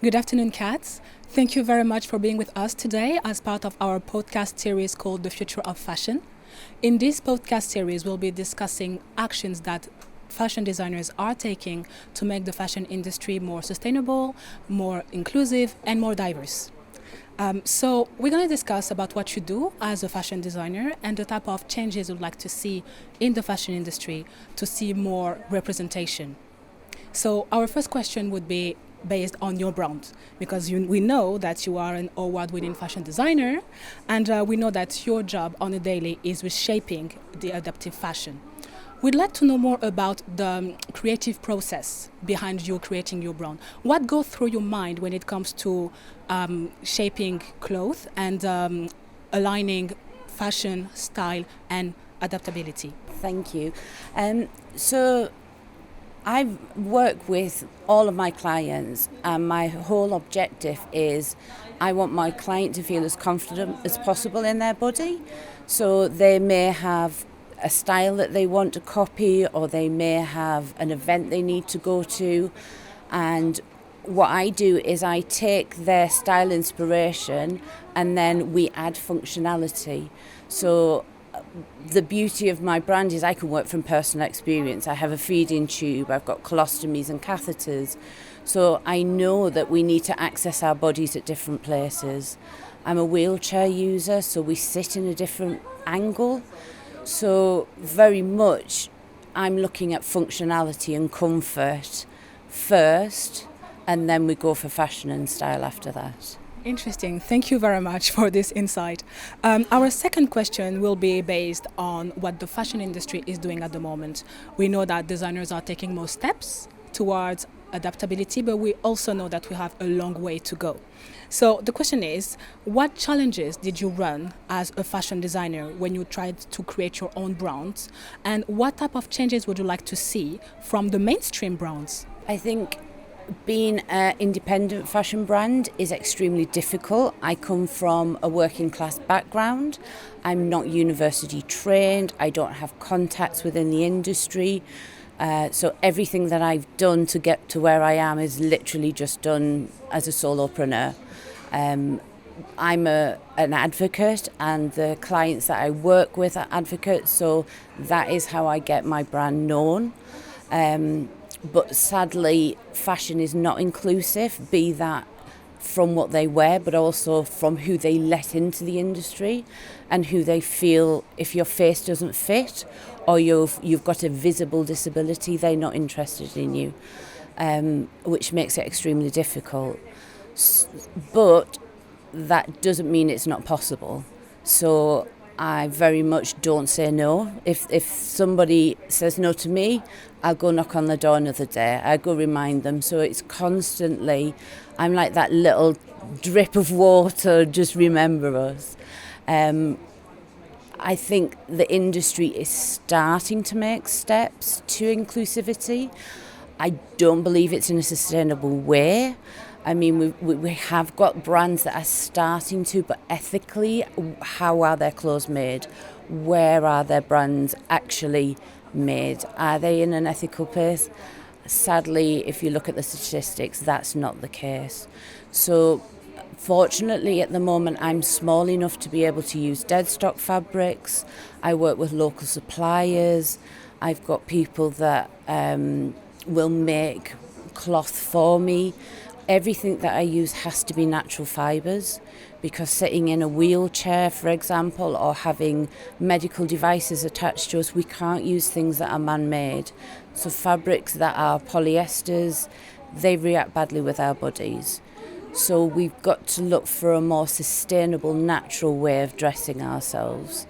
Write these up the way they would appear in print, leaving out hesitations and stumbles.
Good afternoon, Kat. Thank you very much for being with us today as part of our podcast series called The Future of Fashion. In this podcast series, we'll be discussing actions that fashion designers are taking to make the fashion industry more sustainable, more inclusive, and more diverse. So we're going to discuss about what you do as a fashion designer and the type of changes you'd like to see in the fashion industry to see more representation. So our first question would be based on your brand, because we know that you are an award-winning fashion designer, and we know that your job on a daily is reshaping the adaptive fashion. We'd like to know more about the creative process behind you creating your brand. What goes through your mind when it comes to shaping clothes and aligning fashion, style, and adaptability? Thank you. So I work with all of my clients, and my whole objective is I want my client to feel as confident as possible in their body. So they may have a style that they want to copy, or they may have an event they need to go to. And what I do is I take their style inspiration and then we add functionality. So the beauty of my brand is I can work from personal experience. I have a feeding tube, I've got colostomies and catheters. So I know that we need to access our bodies at different places. I'm a wheelchair user, so we sit in a different angle. So very much I'm looking at functionality and comfort first, and then we go for fashion and style after that. Interesting. Thank you very much for this insight. Our second question will be based on what the fashion industry is doing at the moment. We know that designers are taking more steps towards adaptability, but we also know that we have a long way to go. So the question is, what challenges did you run as a fashion designer when you tried to create your own brands? And what type of changes would you like to see from the mainstream brands? I think being an independent fashion brand is extremely difficult. I come from a working class background. I'm not university trained. I don't have contacts within the industry. So everything that I've done to get to where I am is literally just done as a solopreneur. I'm an advocate, and the clients that I work with are advocates, so that is how I get my brand known. But sadly, fashion is not inclusive, be that from what they wear, but also from who they let into the industry and who they feel, if your face doesn't fit or you've got a visible disability, they're not interested in you, which makes it extremely difficult. But that doesn't mean it's not possible. So I very much don't say no. If somebody says no to me, I'll go knock on the door another day. I go remind them. So it's constantly, I'm like that little drip of water, just remember us. I think the industry is starting to make steps to inclusivity. I don't believe it's in a sustainable way. I mean, we have got brands that are starting to, but ethically, how are their clothes made? Where are their brands actually made? Are they in an ethical place? Sadly, if you look at the statistics, that's not the case. So fortunately, at the moment, I'm small enough to be able to use dead stock fabrics. I work with local suppliers. I've got people that will make cloth for me. Everything that I use has to be natural fibres, because sitting in a wheelchair, for example, or having medical devices attached to us, we can't use things that are man-made. So fabrics that are polyesters, they react badly with our bodies. So we've got to look for a more sustainable, natural way of dressing ourselves.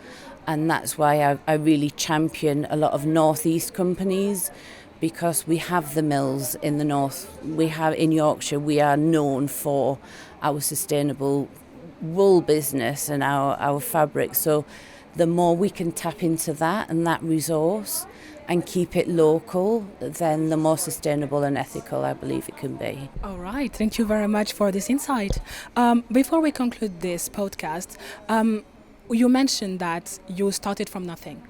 And that's why I really champion a lot of northeast companies, because we have the mills in the north. We have in Yorkshire, we are known for our sustainable wool business and our fabrics. So the more we can tap into that and that resource and keep it local, then the more sustainable and ethical I believe it can be. All right, thank you very much for this insight. Before we conclude this podcast, you mentioned that you started from nothing,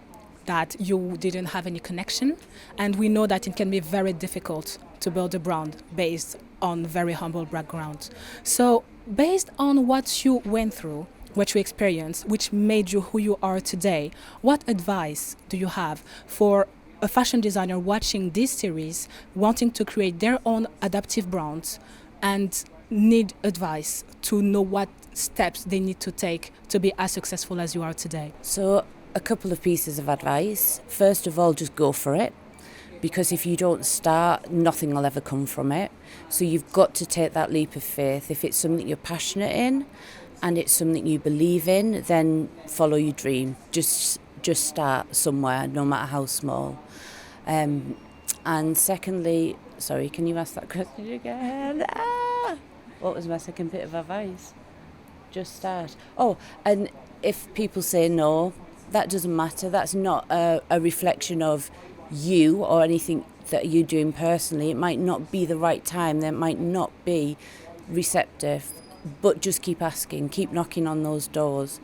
that you didn't have any connection, and we know that it can be very difficult to build a brand based on very humble backgrounds. So, based on what you went through, what you experienced, which made you who you are today, what advice do you have for a fashion designer watching this series, wanting to create their own adaptive brands and need advice to know what steps they need to take to be as successful as you are today? So, a couple of pieces of advice. First of all, just go for it. Because if you don't start, nothing will ever come from it. So you've got to take that leap of faith. If it's something you're passionate in and it's something you believe in, then follow your dream. Just start somewhere, no matter how small. And secondly, sorry, can you ask that question again? What was my second bit of advice? Just start. Oh, and if people say no, that doesn't matter. That's not a reflection of you or anything that you're doing personally. It might not be the right time, there might not be receptive, but just keep asking, keep knocking on those doors,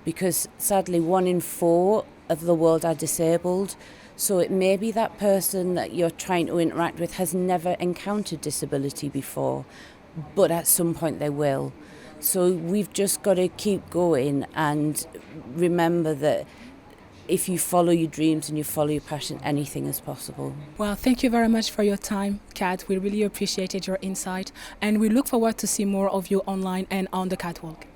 because sadly 1 in 4 of the world are disabled. So it may be that person that you're trying to interact with has never encountered disability before, but at some point they will. So we've just got to keep going and remember that if you follow your dreams and you follow your passion, anything is possible. Well, thank you very much for your time, Kat. We really appreciated your insight, and we look forward to see more of you online and on the catwalk.